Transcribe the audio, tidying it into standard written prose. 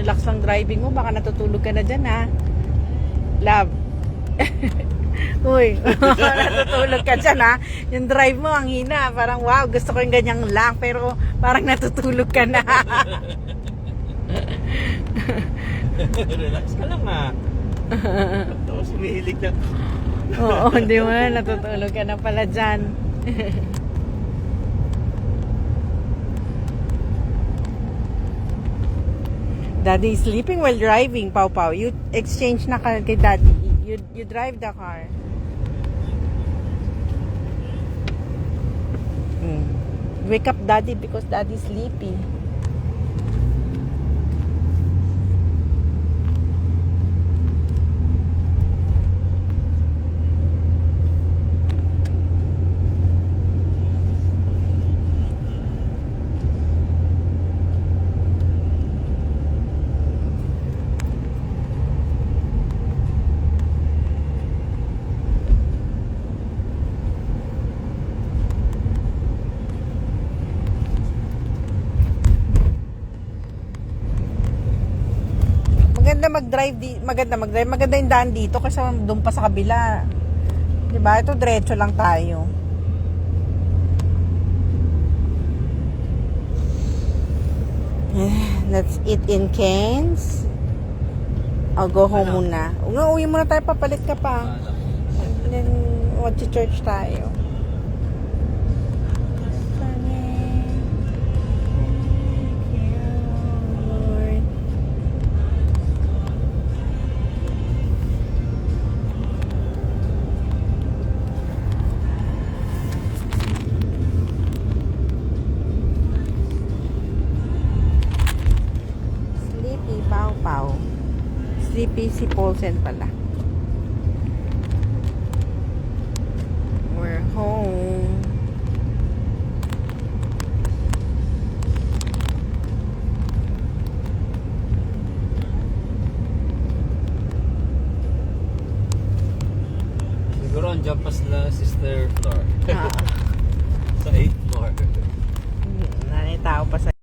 relax lang driving mo. Baka natutulog ka na dyan, ha? Love. Uy, natutulog ka dyan, ha? Yung drive mo, ang hina. Parang, wow, gusto ko yung ganyan lang. Pero parang natutulog ka na. Relax ka lang, ha? Tapos umihilig na. Oo, hindi mo na. Natutulog ka na pala dyan. Daddy is sleeping while driving, Pau Pau. You exchange na kay Daddy. You drive the car. Wake up Daddy because Daddy's sleepy. Maganda yung daan dito kasi doon pa sa kabila. 'Di ba? Ito diretso lang tayo. Let's eat in Canes. I'll go home muna. Uwi muna tayo, papalit ka pa. And then, watch church tayo. Pau. Sleepy si Paulsen pala. We're home. Siguro andyan pa sila Sister Flor.